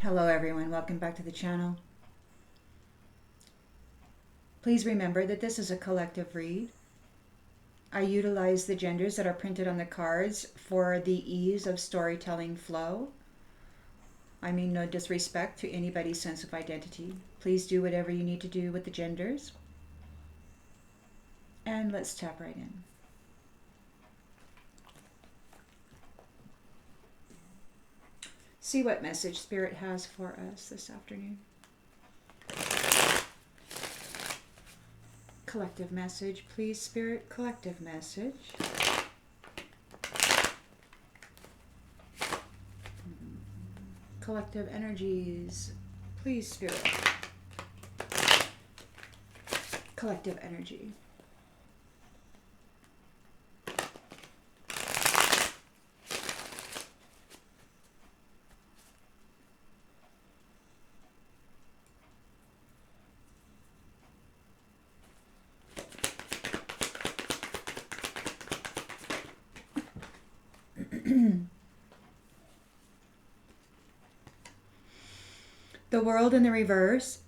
Hello everyone, welcome back to the channel. Please remember that this is a collective read. I utilize the genders that are printed on the cards for the ease of storytelling flow. I mean no disrespect to anybody's sense of identity. Please do whatever you need to do with the genders. And let's tap right in. See what message Spirit has for us this afternoon. Collective message, please, Spirit. Collective message. Collective energies, please, Spirit. Collective energy. The World in the reverse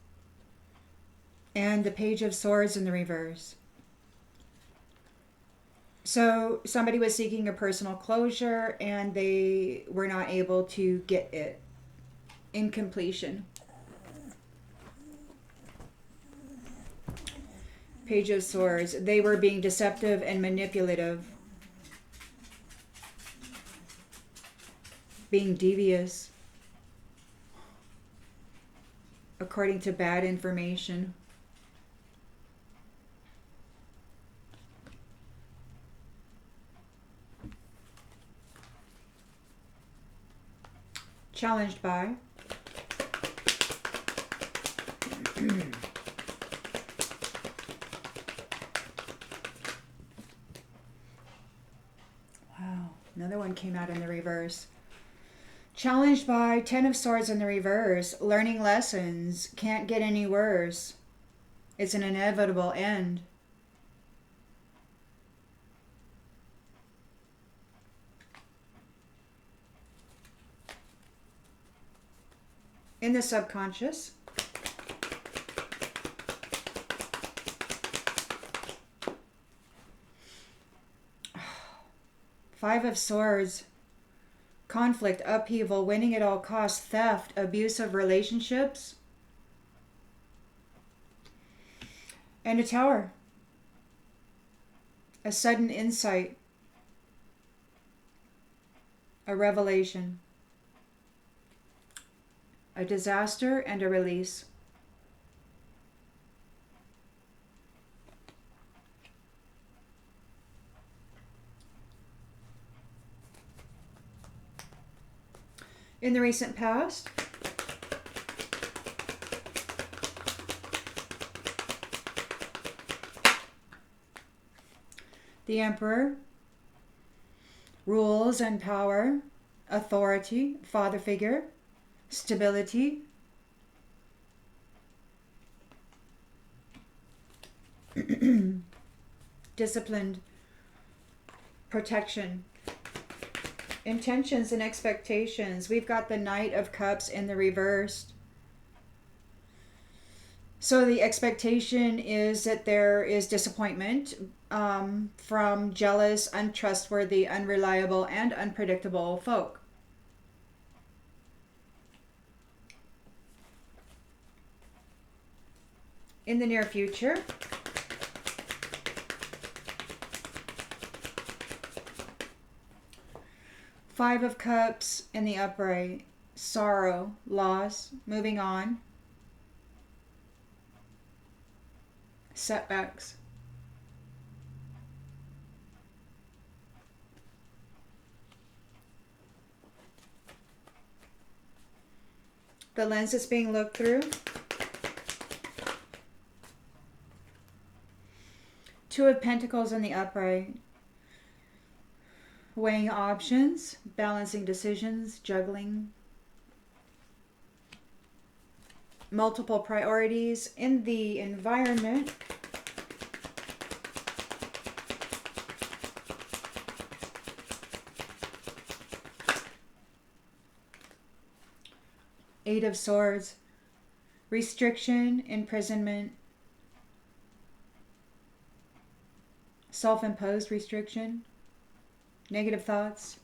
and the Page of Swords in the reverse. So somebody was seeking a personal closure and they were not able to get it in completion. Page of Swords. They were being deceptive and manipulative. Being devious. According to bad information. Challenged by. Wow, another one came out in the reverse. Challenged by 10 of Swords in the reverse. Learning lessons. Can't get any worse. It's an inevitable end. In the subconscious. Five of Swords. Conflict, upheaval, winning at all costs, theft, abusive relationships. And a Tower. A sudden insight. A revelation. A disaster and a release. In the recent past, the Emperor, rules and power, authority, father figure, stability, disciplined, protection, intentions and expectations. We've got the Knight of Cups in the reverse. So the expectation is that there is disappointment from jealous, untrustworthy, unreliable, and unpredictable folk. In the near future, Five of Cups in the upright. Sorrow, loss, moving on. Setbacks. The lens that's being looked through. Two of Pentacles in the upright. Weighing options, balancing decisions, juggling. Multiple priorities in the environment. Eight of Swords. Restriction, imprisonment, self-imposed restriction, negative thoughts.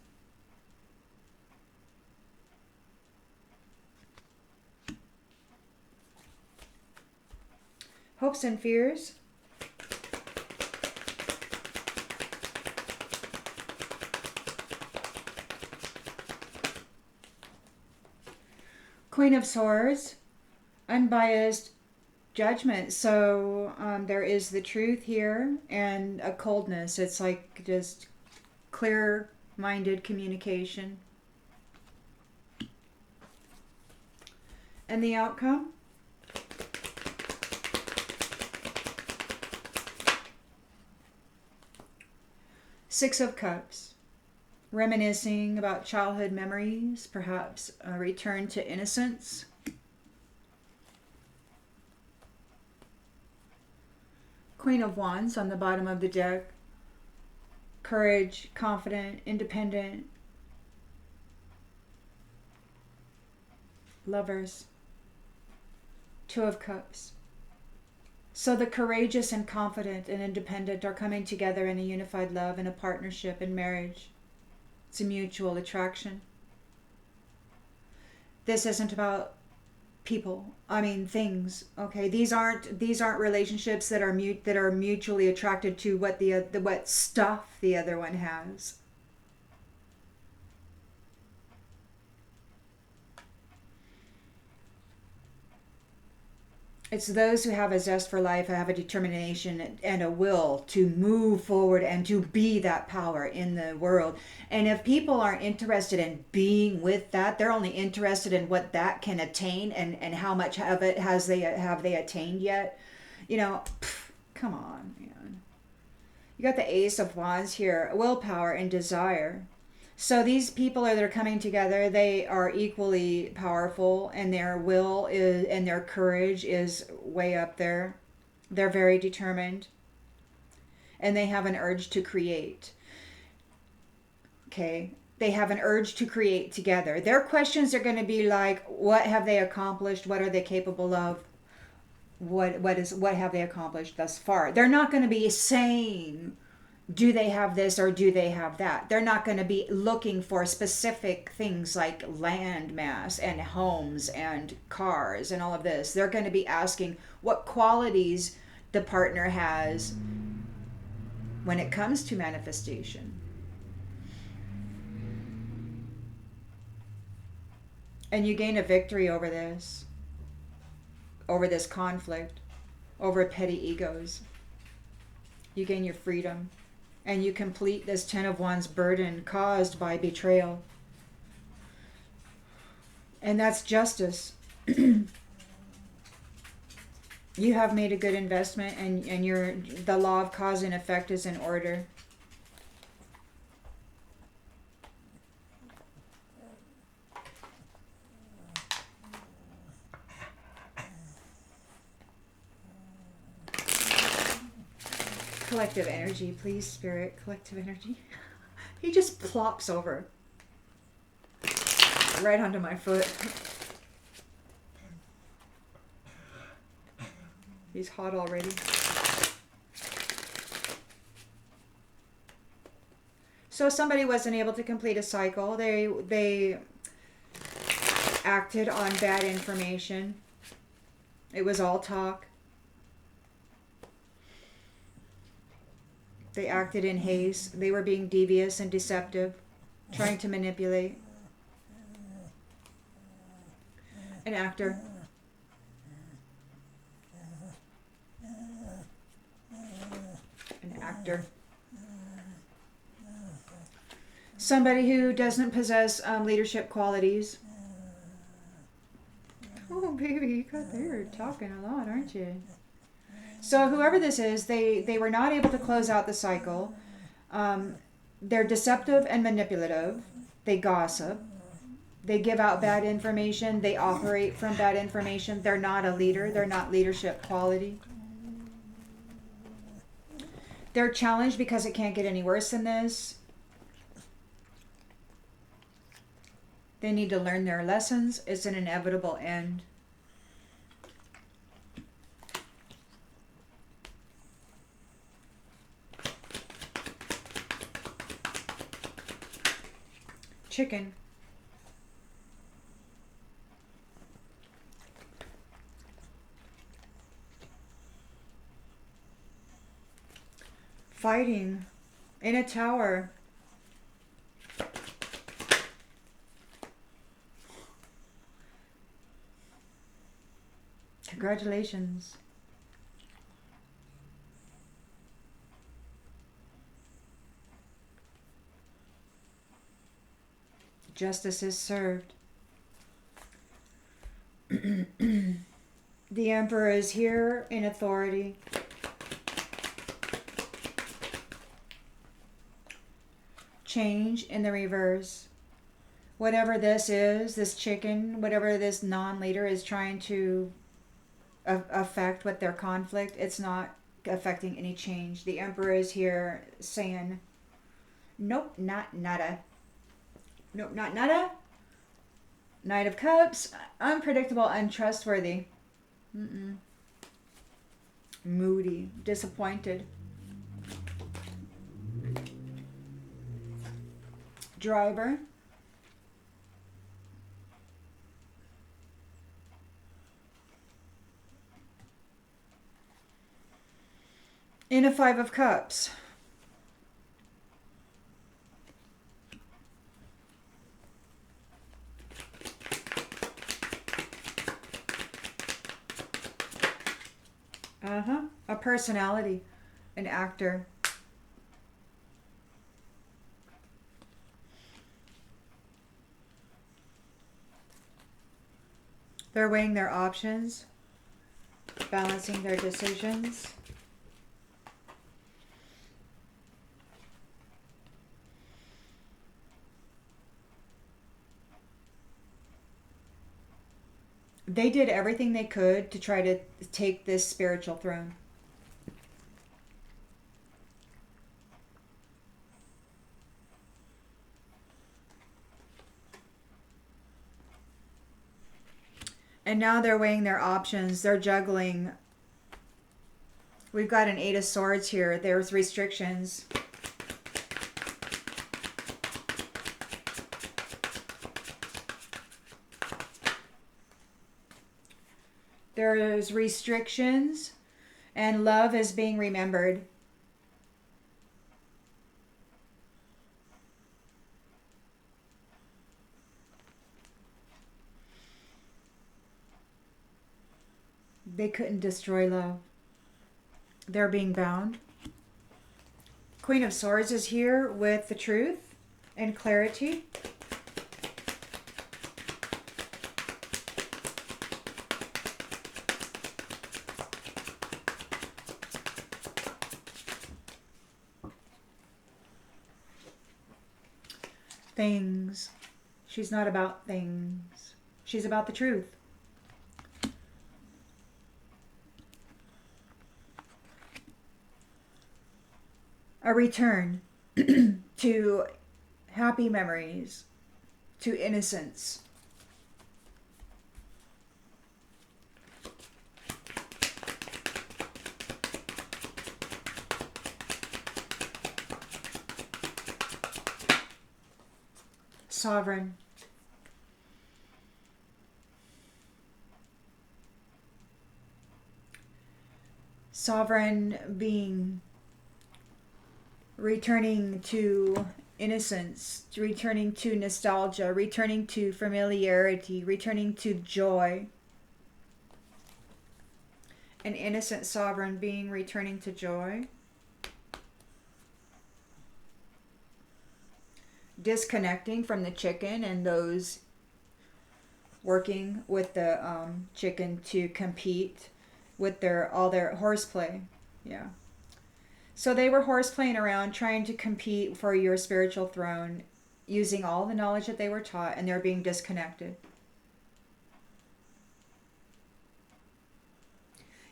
Hopes and fears. Queen of Swords. Unbiased judgment. So there is the truth here and a coldness. It's like just clear-minded communication. And the outcome? Six of Cups. Reminiscing about childhood memories, perhaps a return to innocence. Queen of Wands on the bottom of the deck. Courage, confident, independent. Lovers. Two of Cups. So the courageous and confident and independent are coming together in a unified love, in a partnership, in marriage. It's a mutual attraction. This isn't about people. I mean things. Okay, these aren't relationships that are mutually attracted to what stuff the other one has. It's those who have a zest for life, who have a determination and a will to move forward and to be that power in the world. And if people aren't interested in being with that, they're only interested in what that can attain and how much of it have they attained yet. Come on, man. You got the Ace of Wands here, willpower and desire. So these people that are coming together, they are equally powerful, and their will is, and their courage is way up there. They're very determined, and they have an urge to create. Okay, they have an urge to create together. Their questions are going to be like, what have they accomplished? What are they capable of? What have they accomplished thus far? They're not going to be saying, do they have this or do they have that? They're not going to be looking for specific things like land mass and homes and cars and all of this. They're going to be asking what qualities the partner has when it comes to manifestation. And you gain a victory over this conflict, over petty egos. You gain your freedom. And you complete this 10 of Wands burden caused by betrayal. And that's justice. You have made a good investment, and the law of cause and effect is in order. Collective energy, please, Spirit. Collective energy. He just plops over. Right onto my foot. He's hot already. So somebody wasn't able to complete a cycle. They acted on bad information. It was all talk. They acted in haste. They were being devious and deceptive, trying to manipulate. An actor. An actor. Somebody who doesn't possess leadership qualities. Oh, baby, you're talking a lot, aren't you? So whoever this is, they were not able to close out the cycle. They're deceptive and manipulative. They gossip. They give out bad information. They operate from bad information. They're not a leader. They're not leadership quality. They're challenged because it can't get any worse than this. They need to learn their lessons. It's an inevitable end. Chicken. Fighting in a tower. Congratulations. Justice is served. The Emperor is here in authority. Change in the reverse. Whatever this is, this chicken, whatever this non-leader is trying to affect with their conflict, it's not affecting any change. The Emperor is here saying, nope, not nada. Nope, not nada. Knight of Cups, unpredictable, untrustworthy. Moody, disappointed. Driver. In a Five of Cups. A personality, an actor. They're weighing their options, balancing their decisions. They did everything they could to try to take this spiritual throne. And now they're weighing their options. They're juggling. We've got an Eight of Swords here. There's restrictions. There's restrictions, and love is being remembered. They couldn't destroy love. They're being bound. Queen of Swords is here with the truth and clarity. Things. She's not about things. She's about the truth. A return to happy memories, to innocence. Sovereign. Sovereign being returning to innocence, returning to nostalgia, returning to familiarity, returning to joy. An innocent sovereign being returning to joy. Disconnecting from the chicken and those working with the chicken to compete with all their horseplay. Yeah. So they were horseplaying around trying to compete for your spiritual throne using all the knowledge that they were taught, and they're being disconnected.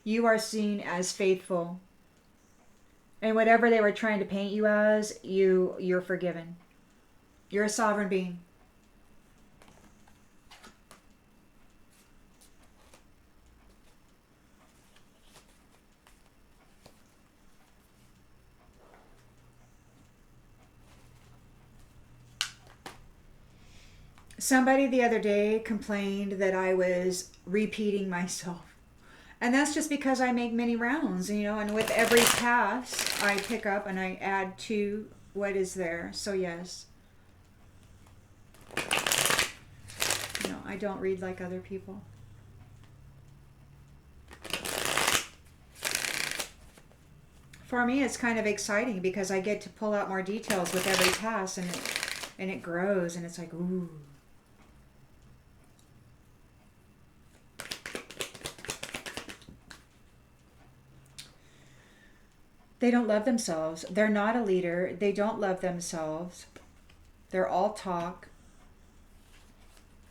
You are seen as faithful. And whatever they were trying to paint you as, you're forgiven. You're a sovereign being. Somebody the other day complained that I was repeating myself. And that's just because I make many rounds, and with every pass I pick up and I add to what is there. So yes. I don't read like other people. For me, it's kind of exciting because I get to pull out more details with every pass, and it grows, and it's like, ooh. They don't love themselves. They're not a leader. They don't love themselves. They're all talk.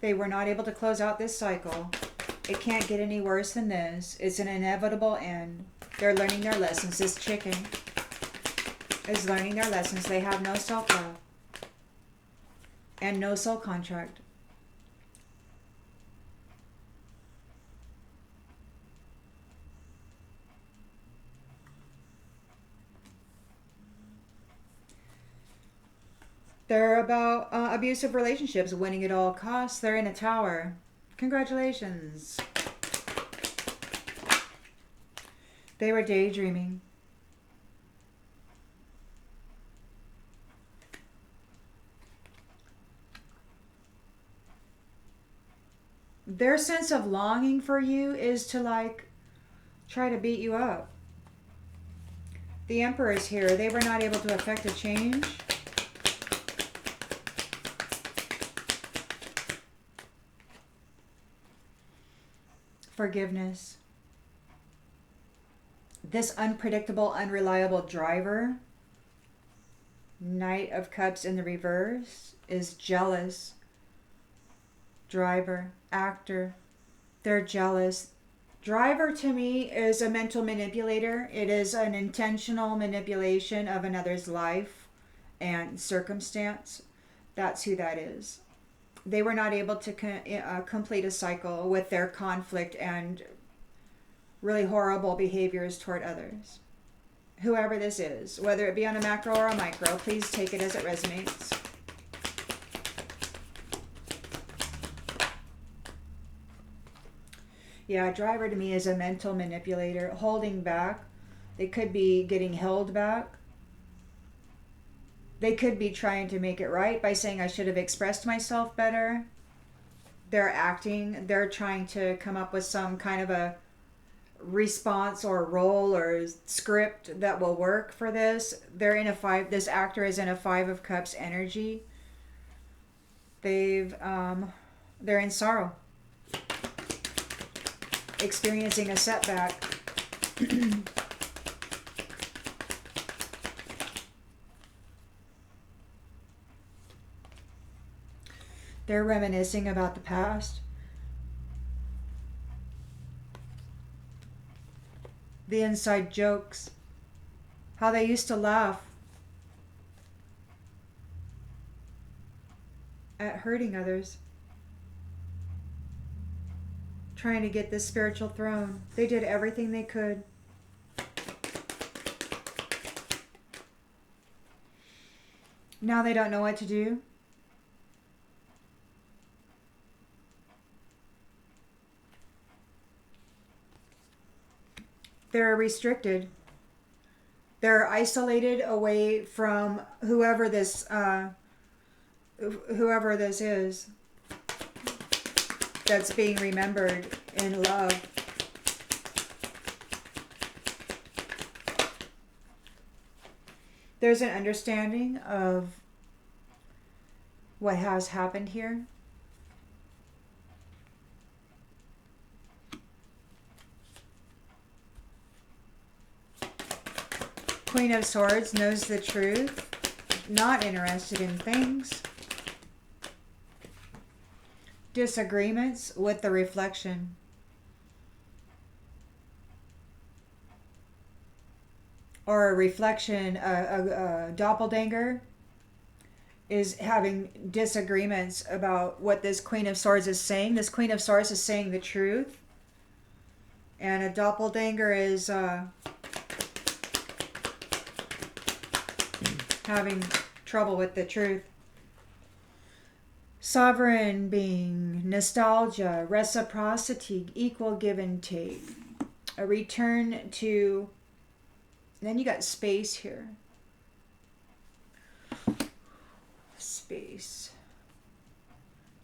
They were not able to close out this cycle. It can't get any worse than this. It's an inevitable end. They're learning their lessons. This chicken is learning their lessons. They have no self-love and no soul contract. They're about abusive relationships, winning at all costs. They're in a tower. Congratulations. They were daydreaming. Their sense of longing for you is to try to beat you up. The Emperor is here. They were not able to effect a change. Forgiveness. This unpredictable, unreliable driver, Knight of Cups in the reverse, is jealous. Driver, actor, they're jealous. Driver to me is a mental manipulator. It is an intentional manipulation of another's life and circumstance. That's who that is. They were not able to complete a cycle with their conflict and really horrible behaviors toward others. Whoever this is, whether it be on a macro or a micro, please take it as it resonates. Yeah, driver to me is a mental manipulator, holding back. They could be getting held back. They could be trying to make it right by saying, I should have expressed myself better. They're acting. They're trying to come up with some kind of a response or role or script that will work for this. They're in a 5. This actor is in a 5 of Cups energy. They're in sorrow, experiencing a setback. They're reminiscing about the past. The inside jokes. How they used to laugh at hurting others. Trying to get this spiritual throne. They did everything they could. Now they don't know what to do. They're restricted. They're isolated away from whoever this is that's being remembered in love. There's an understanding of what has happened here. Queen of Swords knows the truth, not interested in things. Disagreements with the reflection. Or a reflection, a doppelganger is having disagreements about what this Queen of Swords is saying. This Queen of Swords is saying the truth. And a doppelganger is having trouble with the truth. Sovereign being, nostalgia, reciprocity, equal give and take. A return to, then you got space here. Space.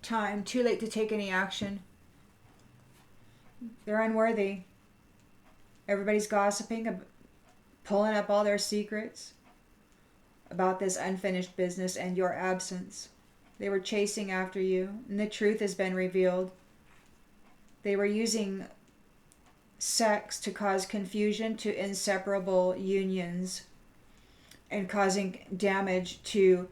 Time, too late to take any action. They're unworthy. Everybody's gossiping, pulling up all their secrets about this unfinished business and your absence. They were chasing after you, and the truth has been revealed. They were using sex to cause confusion to inseparable unions and causing damage to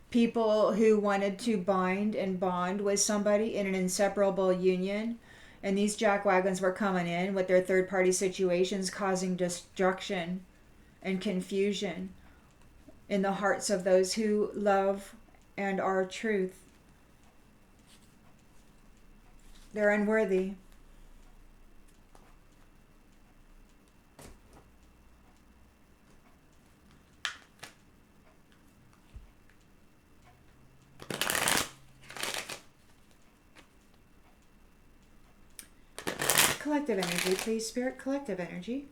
people who wanted to bind and bond with somebody in an inseparable union. And these jackwagons were coming in with their third-party situations, causing destruction and confusion in the hearts of those who love and are truth. They're unworthy. Collective energy, please, Spirit. Collective energy.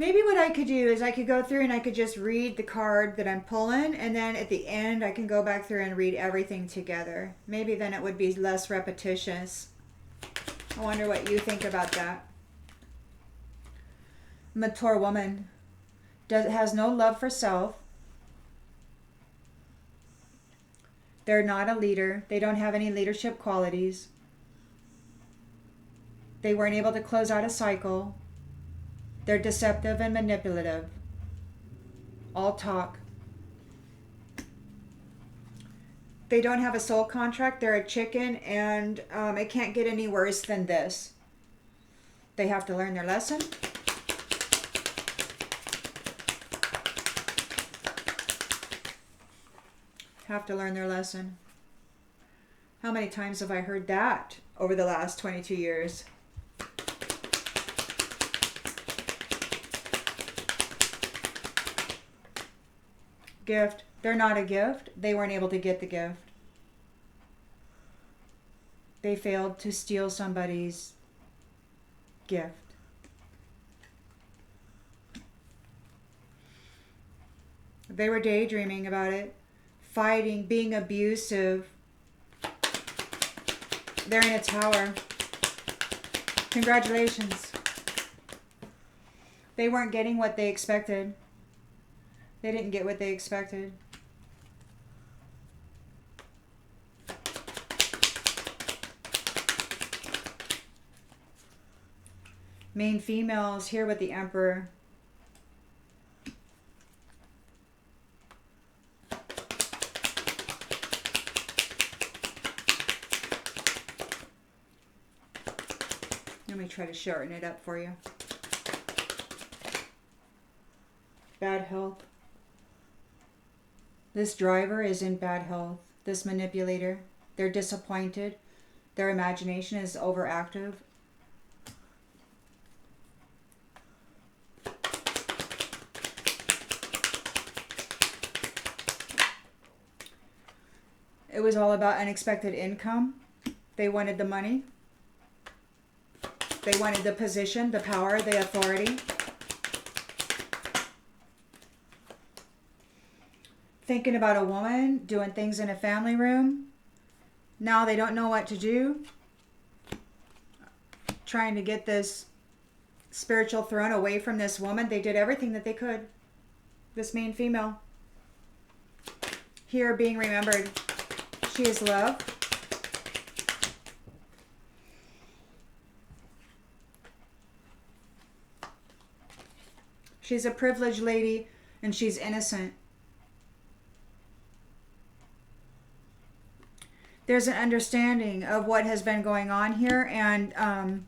Maybe what I could do is I could go through and I could just read the card that I'm pulling, and then at the end I can go back through and read everything together. Maybe then it would be less repetitious. I wonder what you think about that. Mature woman has no love for self. They're not a leader. They don't have any leadership qualities. They weren't able to close out a cycle. They're deceptive and manipulative. All talk. They don't have a soul contract. They're a chicken, and it can't get any worse than this. They have to learn their lesson. Have to learn their lesson. How many times have I heard that over the last 22 years? Gift. They're not a gift. They weren't able to get the gift. They failed to steal somebody's gift. They were daydreaming about it, fighting, being abusive. They're in a tower. Congratulations. They weren't getting what they expected. They didn't get what they expected. Main females here with the Emperor. Let me try to shorten it up for you. Bad health. This driver is in bad health. This manipulator. They're disappointed. Their imagination is overactive. It was all about unexpected income. They wanted the money. They wanted the position, the power, the authority. Thinking about a woman doing things in a family room. Now they don't know what to do. Trying to get this spiritual throne away from this woman. They did everything that they could. This main female. Here being remembered. She is love. She's a privileged lady and she's innocent. There's an understanding of what has been going on here, and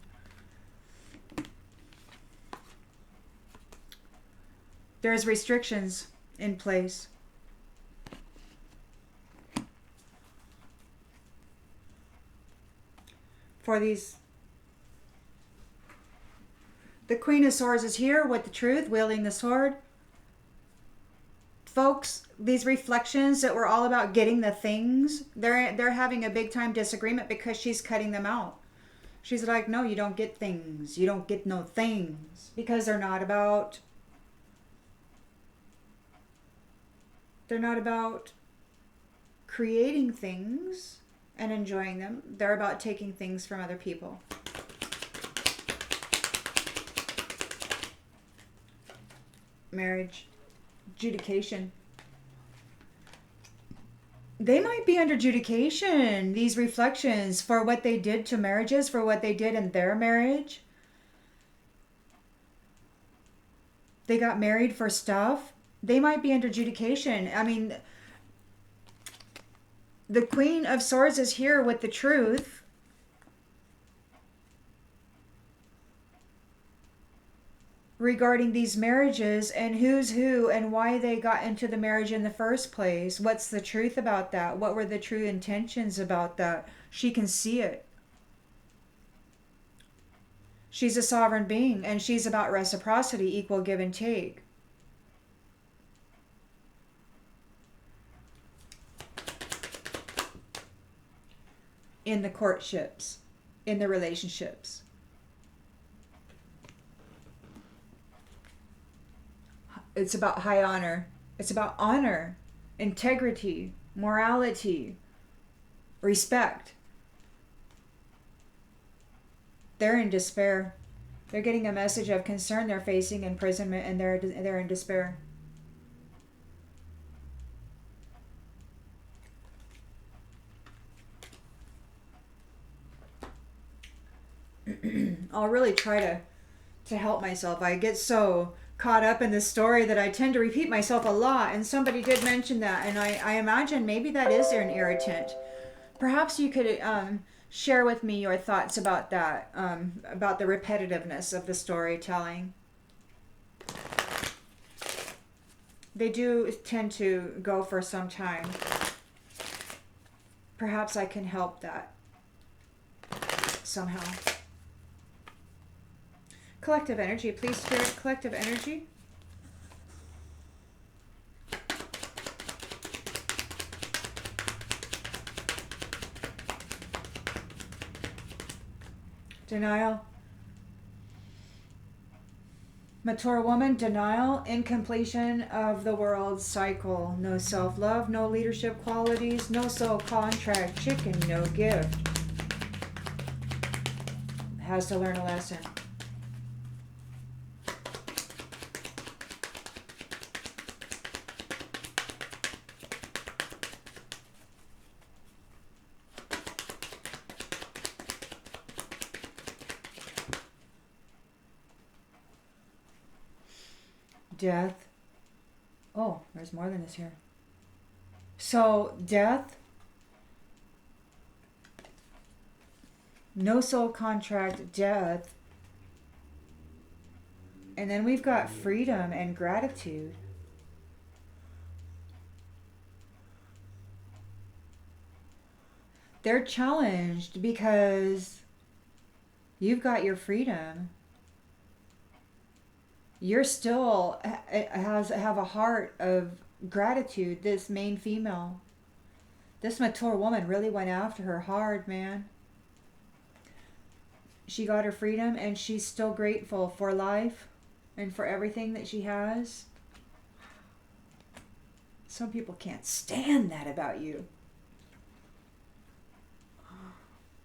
there's restrictions in place. for these. The Queen of Swords is here with the truth, wielding the sword. Folks, these reflections that were all about getting the things, they're having a big time disagreement because she's cutting them out. She's like, no, you don't get things. You don't get no things. Because they're not about creating things and enjoying them. They're about taking things from other people. Marriage, adjudication. They might be under adjudication, these reflections, for what they did to marriages, for what they did in their marriage. They got married for stuff. They might be under adjudication. I mean, the Queen of Swords is here with the truth. Regarding these marriages and who's who and why they got into the marriage in the first place. What's the truth about that? What were the true intentions about that? She can see it. She's a sovereign being, and she's about reciprocity, equal give and take. In the courtships, in the relationships. It's about high honor. It's about honor, integrity, morality, respect. They're in despair. They're getting a message of concern. They're facing imprisonment, and they're in despair. I'll really try to help myself. I get so caught up in this story that I tend to repeat myself a lot, and somebody did mention that, and I imagine maybe that is an irritant. Perhaps you could share with me your thoughts about that, about the repetitiveness of the storytelling. They do tend to go for some time. Perhaps I can help that somehow. Collective energy, please, Spirit. Collective energy. Denial. Mature woman, denial, incompletion of the world's cycle. No self-love, no leadership qualities, no soul contract, chicken, no gift. Has to learn a lesson. Death. Oh, there's more than this here. So, death. No soul contract, death. And then we've got freedom and gratitude. They're challenged because you've got your freedom. You're still have a heart of gratitude. This main female, this mature woman really went after her hard, man. She got her freedom, and she's still grateful for life and for everything that she has. Some people can't stand that about you.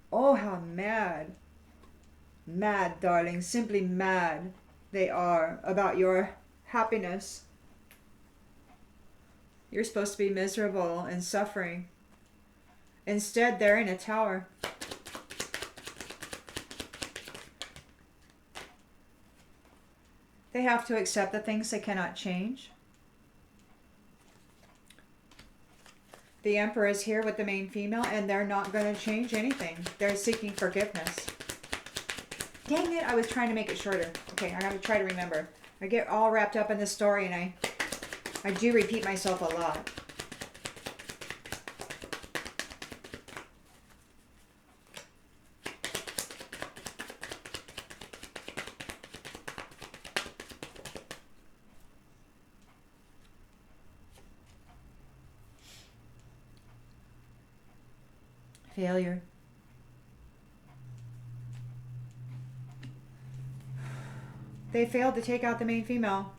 Oh, how mad. Mad, darling, simply mad they are about your happiness. You're supposed to be miserable and suffering. Instead, they're in a tower. They have to accept the things they cannot change. The Emperor is here with the main female, and they're not going to change anything. They're seeking forgiveness. Dang it, I was trying to make it shorter. Okay, I gotta try to remember. I get all wrapped up in this story, and I do repeat myself a lot. Failure. They failed to take out the main female.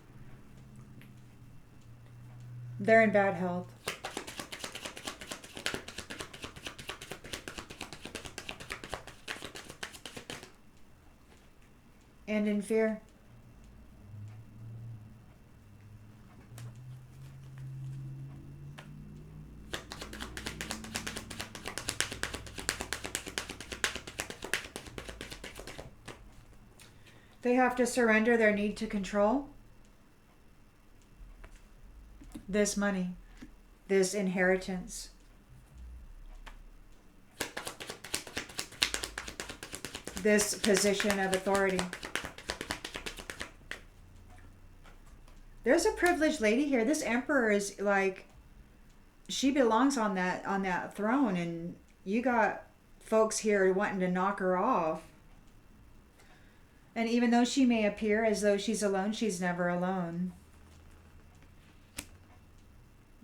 They're in bad health. And in fear. They have to surrender their need to control this money, this inheritance. This position of authority. There's a privileged lady here. This emperor is like, she belongs on that throne, and you got folks here wanting to knock her off. And even though she may appear as though she's alone, she's never alone.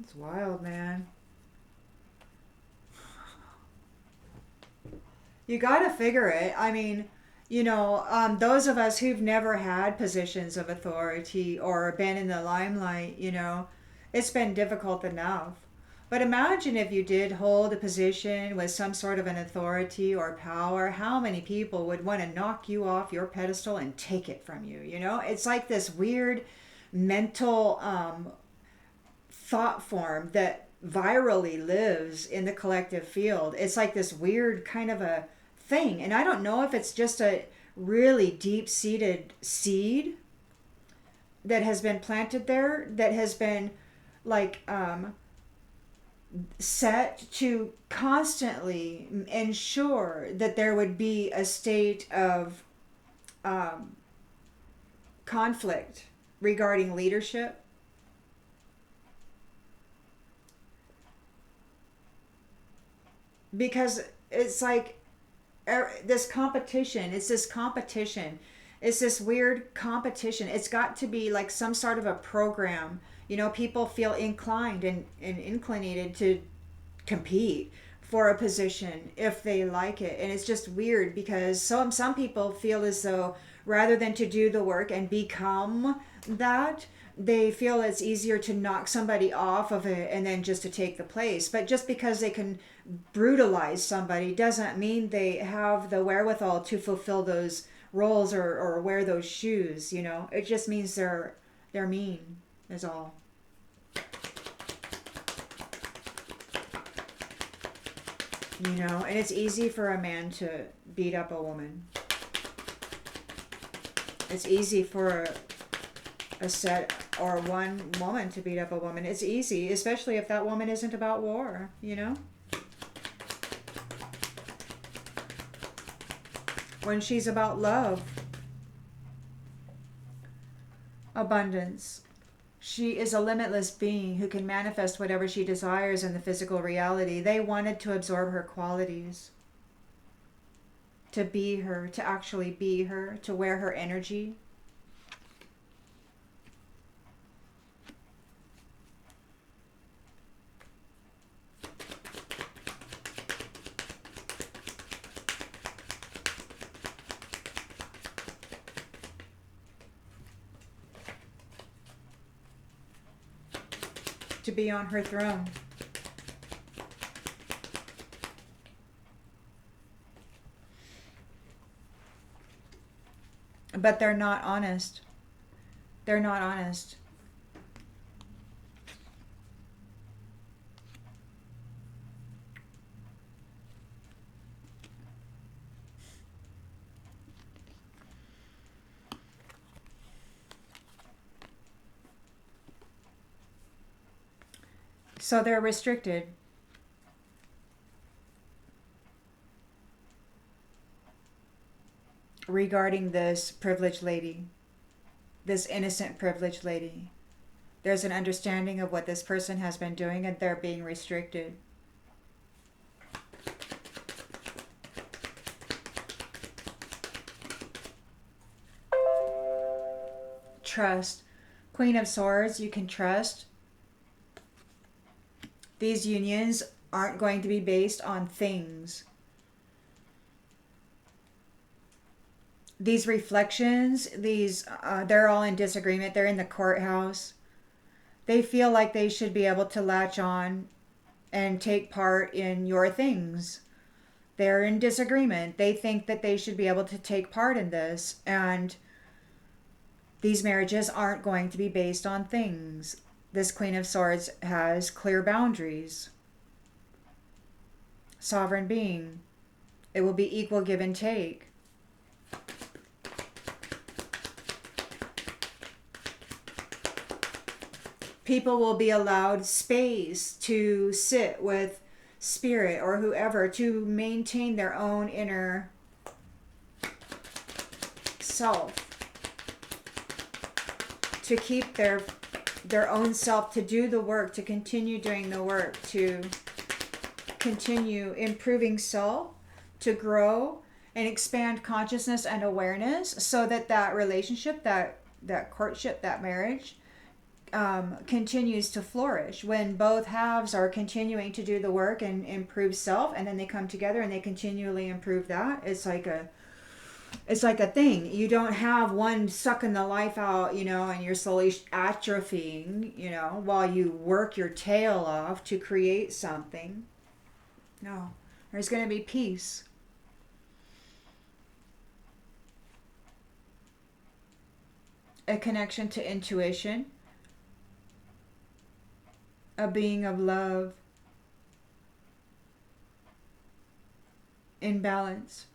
It's wild, man. You gotta figure it. I mean, those of us who've never had positions of authority or been in the limelight, it's been difficult enough. But imagine if you did hold a position with some sort of an authority or power, how many people would want to knock you off your pedestal and take it from you, It's like this weird mental thought form that virally lives in the collective field. It's like this weird kind of a thing. And I don't know if it's just a really deep-seated seed that has been planted there, that has been like set to constantly ensure that there would be a state of conflict regarding leadership. Because it's like this competition, it's this weird competition. It's got to be like some sort of a program. People feel inclined and inclinated to compete for a position if they like it. And it's just weird because some people feel as though rather than to do the work and become that, they feel it's easier to knock somebody off of it and then just to take the place. But just because they can brutalize somebody doesn't mean they have the wherewithal to fulfill those roles or wear those shoes. It just means they're mean is all. And it's easy for a man to beat up a woman. It's easy for a set or one woman to beat up a woman. It's easy, especially if that woman isn't about war, When she's about love, abundance. She is a limitless being who can manifest whatever she desires in the physical reality. They wanted to absorb her qualities, to be her, to actually be her, to wear her energy. To be on her throne. But they're not honest. They're not honest. So they're restricted. Regarding this privileged lady, this innocent privileged lady, there's an understanding of what this person has been doing and they're being restricted. Trust. Queen of Swords, you can trust. These unions aren't going to be based on things. These reflections, they're all in disagreement. They're in the courthouse. They feel like they should be able to latch on and take part in your things. They're in disagreement. They think that they should be able to take part in this. And these marriages aren't going to be based on things. This Queen of Swords has clear boundaries. Sovereign being. It will be equal give and take. People will be allowed space to sit with spirit or whoever to maintain their own inner self, to keep their own self, to do the work, to continue doing the work, to continue improving self, to grow and expand consciousness and awareness, so that that relationship, that courtship, that marriage continues to flourish. When both halves are continuing to do the work and improve self, and then they come together and they continually improve that, it's like a thing. You don't have one sucking the life out, and you're slowly atrophying, while you work your tail off to create something. No, there's going to be peace. A connection to intuition. A being of love. In balance.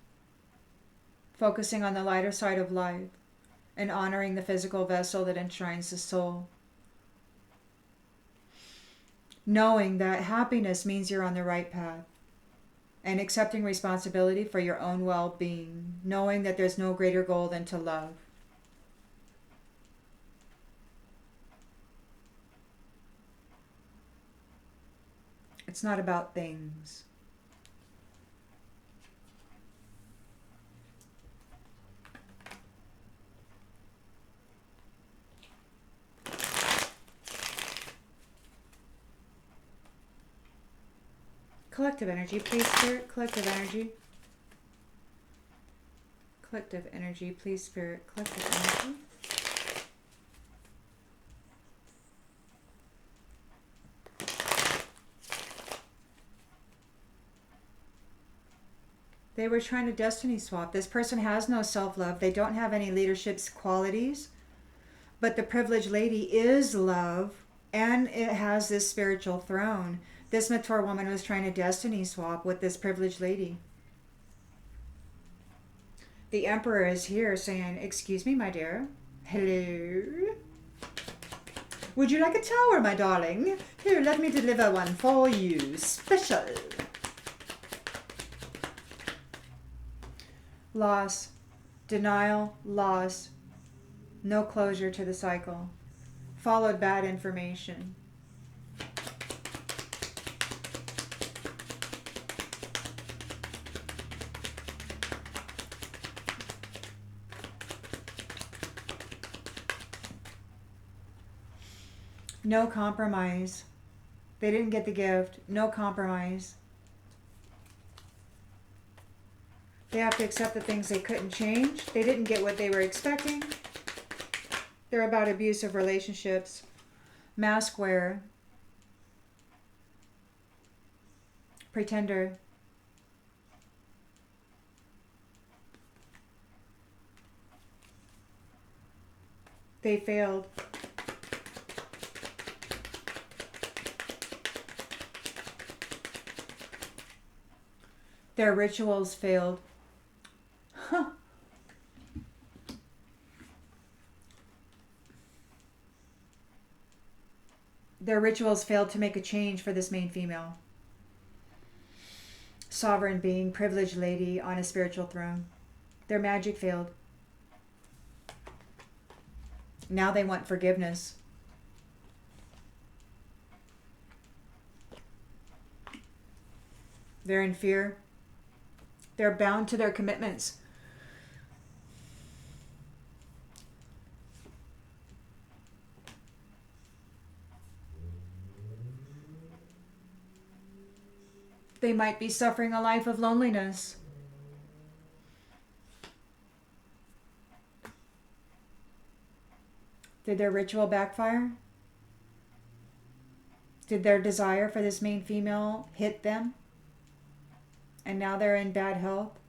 Focusing on the lighter side of life and honoring the physical vessel that enshrines the soul. Knowing that happiness means you're on the right path, and accepting responsibility for your own well-being, knowing that there's no greater goal than to love. It's not about things. Collective energy, please, Spirit. Collective energy. Collective energy, please, Spirit. Collective energy. They were trying to destiny swap. This person has no self-love. They don't have any leadership qualities. But the privileged lady is love, and it has this spiritual throne. This mature woman was trying to destiny swap with this privileged lady. The Emperor is here saying, "Excuse me, my dear. Hello? Would you like a tower, my darling? Here, let me deliver one for you. Special." Loss, denial, loss, no closure to the cycle. Followed bad information. No compromise. They didn't get the gift. No compromise. They have to accept the things they couldn't change. They didn't get what they were expecting. They're about abusive relationships. Mask wearer. Pretender. They failed. Their rituals failed. Huh. Their rituals failed to make a change for this main female. Sovereign being, privileged lady on a spiritual throne. Their magic failed. Now they want forgiveness. They're in fear. They're bound to their commitments. They might be suffering a life of loneliness. Did their ritual backfire? Did their desire for this main female hit them? And now they're in bad health,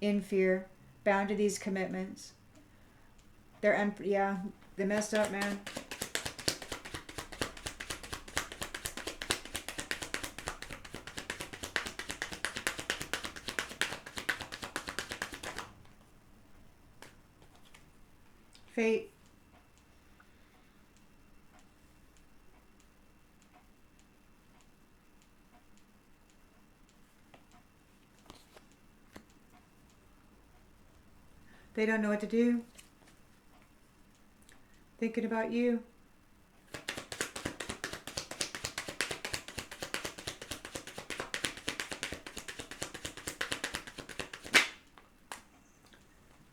in fear, bound to these commitments. Yeah, they messed up, man. Fate. They don't know what to do. Thinking about you.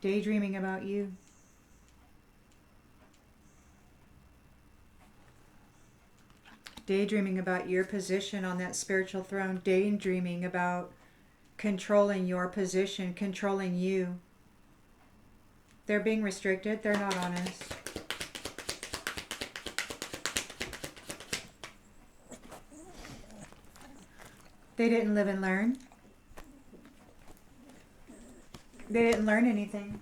Daydreaming about you. Daydreaming about your position on that spiritual throne. Daydreaming about controlling your position, controlling you. They're being restricted. They're not honest. They didn't live and learn. They didn't learn anything.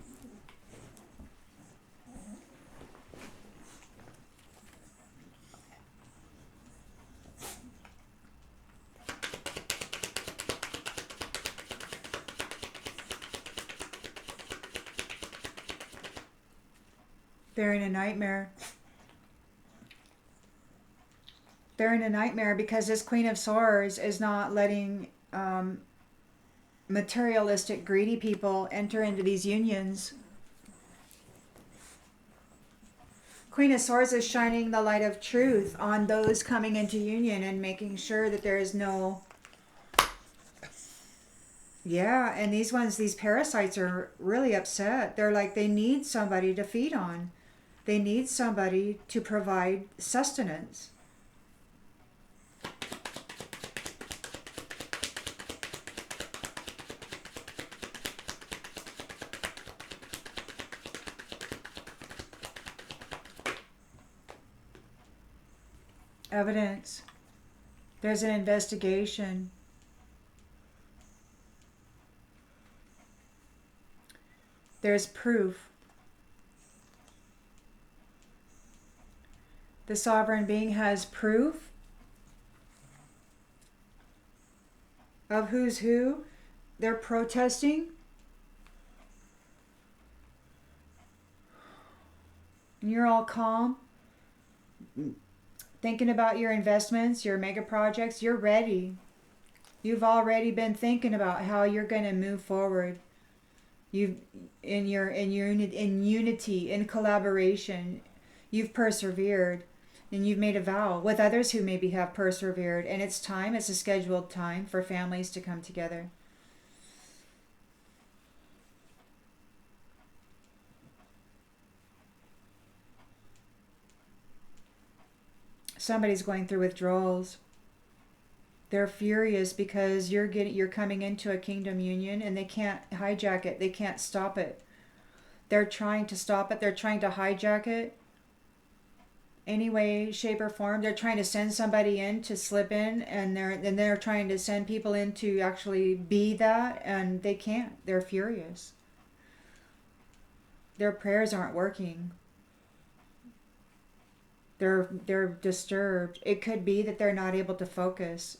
They're in a nightmare. They're in a nightmare because this Queen of Swords is not letting materialistic, greedy people enter into these unions. Queen of Swords is shining the light of truth on those coming into union and making sure that there is no... Yeah, and these parasites are really upset. They're like, they need somebody to feed on. They need somebody to provide sustenance. Evidence. There's an investigation. There's proof. The sovereign being has proof of who's who. They're protesting. And you're all calm. Thinking about your investments, your mega projects. You're ready. You've already been thinking about how you're going to move forward. In unity, in collaboration. You've persevered. And you've made a vow with others who maybe have persevered. And it's time, it's a scheduled time for families to come together. Somebody's going through withdrawals. They're furious because you're coming into a kingdom union and they can't hijack it. They can't stop it. They're trying to stop it. They're trying to hijack it. Any way, shape, or form. They're trying to send somebody in to slip in, and they're trying to send people in to actually be that, and they can't. They're furious. Their prayers aren't working. They're disturbed. It could be that they're not able to focus.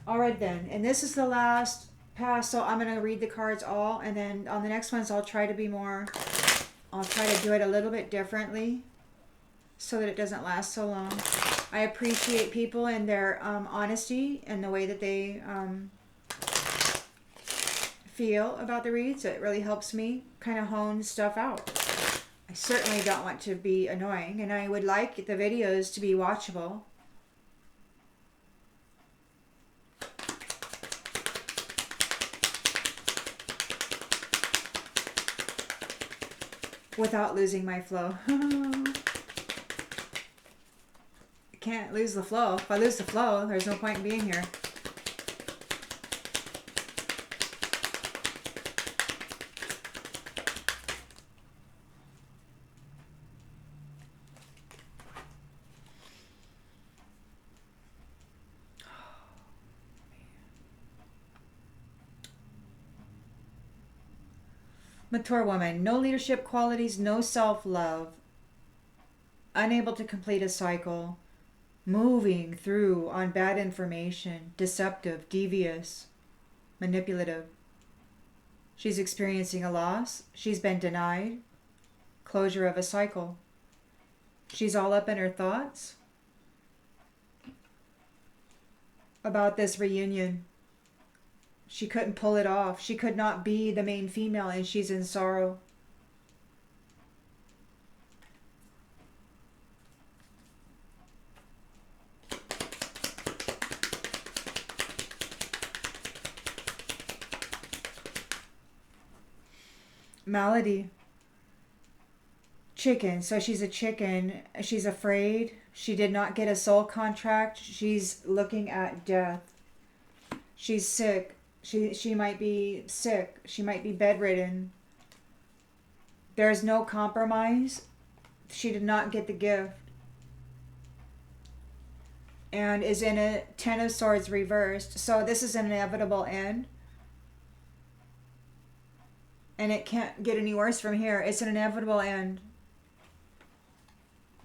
All right then, and this is the last pass, so I'm going to read the cards all, and then on the next ones I'll try to do it a little bit differently so that it doesn't last so long. I appreciate people and their honesty and the way that they feel about the reads. It really helps me kind of hone stuff out. I certainly don't want to be annoying, and I would like the videos to be watchable. Without losing my flow. can't lose the flow. If I lose the flow, there's no point in being here. Mature woman, no leadership qualities, no self-love, unable to complete a cycle, moving through on bad information, deceptive, devious, manipulative. She's experiencing a loss. She's been denied. Closure of a cycle. She's all up in her thoughts about this reunion. She couldn't pull it off. She could not be the main female, and she's in sorrow. Malady. Chicken. So she's a chicken. She's afraid. She did not get a soul contract. She's looking at death. She's sick. She might be sick. She might be bedridden. There's no compromise. She did not get the gift. And is in a Ten of Swords reversed. So this is an inevitable end. And it can't get any worse from here. It's an inevitable end.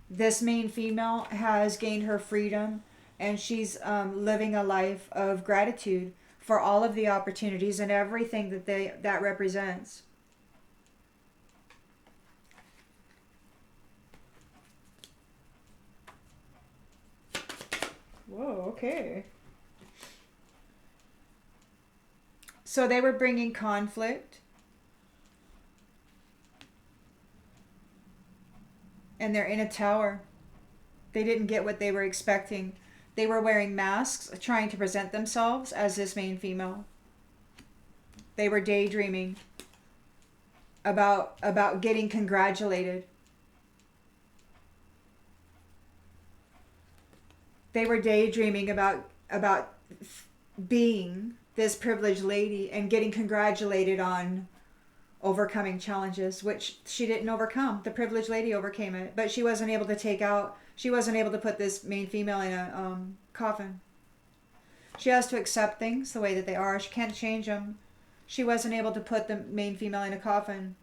This main female has gained her freedom, and she's living a life of gratitude for all of the opportunities and everything that represents. Whoa, okay. So they were bringing conflict. And they're in a tower. They didn't get what they were expecting. They were wearing masks, trying to present themselves as this main female. They were daydreaming about getting congratulated. They were daydreaming about being this privileged lady and getting congratulated on overcoming challenges, which she didn't overcome. The privileged lady overcame it, but she wasn't able to put this main female in a coffin. She has to accept things the way that they are. She can't change them. She wasn't able to put the main female in a coffin.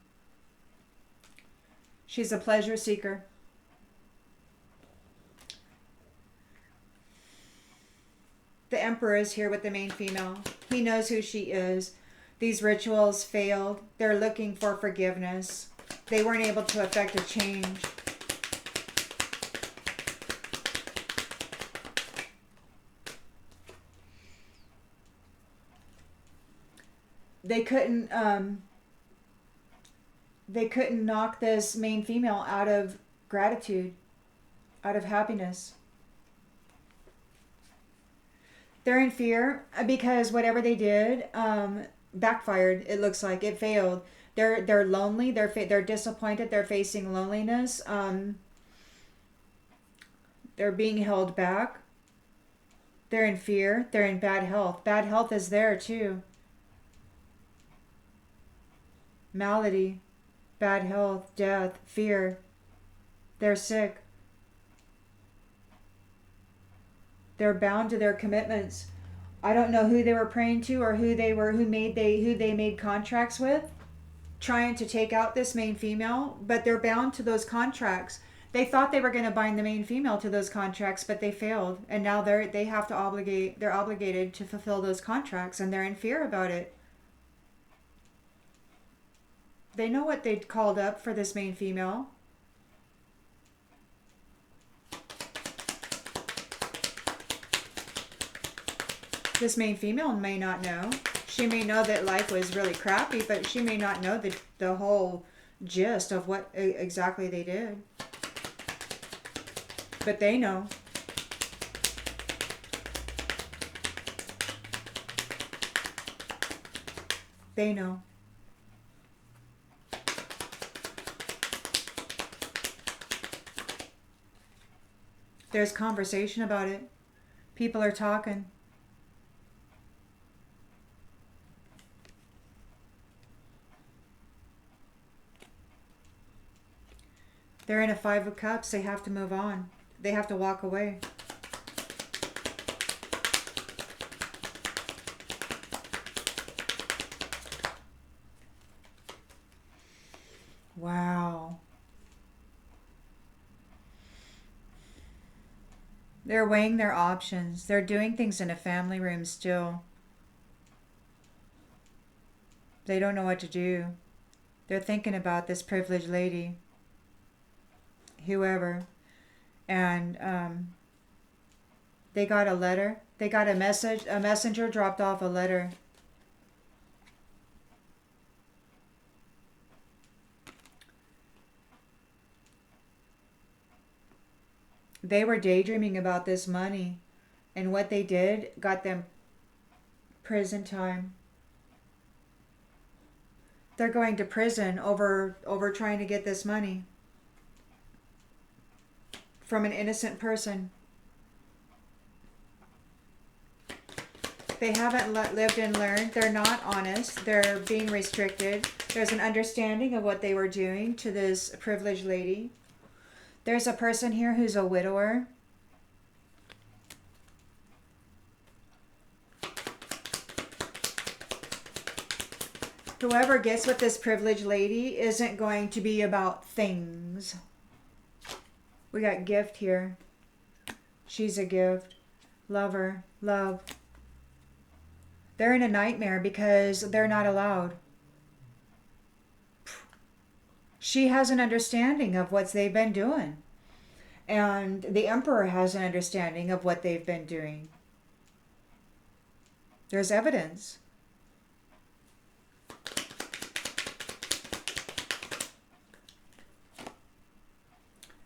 She's a pleasure seeker. The Emperor is here with the main female. He knows who she is. These rituals failed. They're looking for forgiveness. They weren't able to effect a change. They couldn't knock this main female out of gratitude, out of happiness. They're in fear because whatever they did backfired. It looks like it failed. They're lonely. They're disappointed. They're facing loneliness. They're being held back. They're in fear. They're in bad health. Bad health is there too. Malady, bad health, death, fear. They're sick. They're bound to their commitments. I don't know who they were praying to or who they made contracts with, trying to take out this main female, but they're bound to those contracts. They thought they were going to bind the main female to those contracts, but they failed, and now they're obligated to fulfill those contracts, and they're in fear about it. They know what they'd called up for this main female. This main female may not know. She may know that life was really crappy, but she may not know the whole gist of what exactly they did. But they know. They know. There's conversation about it. People are talking. They're in a Five of Cups. They have to move on. They have to walk away. Wow. They're weighing their options. They're doing things in a family room still. They don't know what to do. They're thinking about this privileged lady, whoever. And they got a letter. They got a message. A messenger dropped off a letter. They were daydreaming about this money. And what they did got them prison time. They're going to prison over trying to get this money from an innocent person. They haven't lived and learned. They're not honest. They're being restricted. There's an understanding of what they were doing to this privileged lady. There's a person here who's a widower. Whoever gets with this privileged lady isn't going to be about things. We got gift here. She's a gift. Lover. Love. They're in a nightmare because they're not allowed. She has an understanding of what they've been doing. And the Emperor has an understanding of what they've been doing. There's evidence.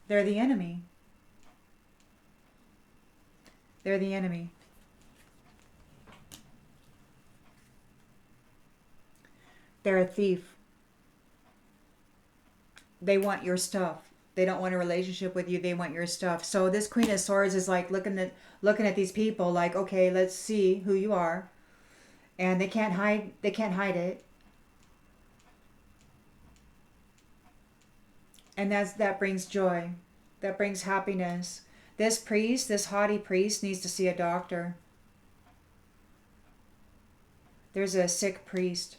They're the enemy. They're the enemy. They're a thief. They want your stuff. They don't want a relationship with you. They want your stuff. So this Queen of Swords is like looking at these people like, okay, let's see who you are. And they can't hide it. And that brings joy. That brings happiness. This priest, this haughty priest, needs to see a doctor. There's a sick priest.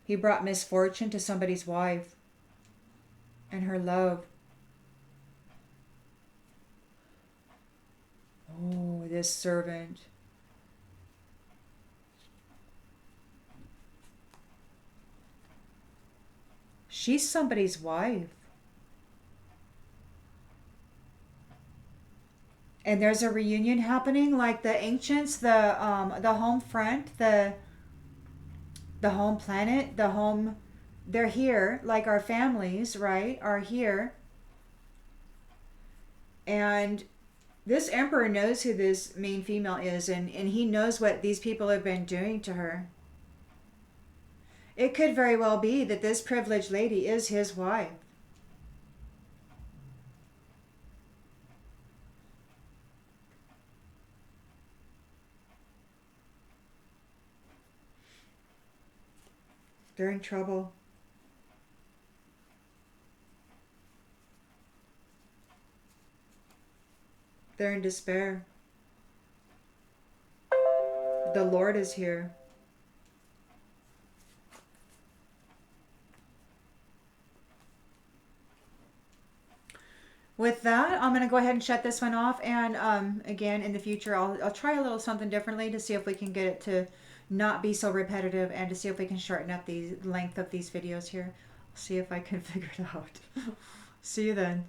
He brought misfortune to somebody's wife and her love. Oh, this servant. She's somebody's wife. And there's a reunion happening, like the ancients, the home front, the home planet, the home, they're here, like our families, right, are here. And this Emperor knows who this main female is, and he knows what these people have been doing to her. It could very well be that this privileged lady is his wife. They're in trouble. They're in despair. The Lord is here. With that, I'm going to go ahead and shut this one off. And again, in the future, I'll try a little something differently to see if we can get it to not be so repetitive and to see if we can shorten up the length of these videos here. See if I can figure it out. See you then.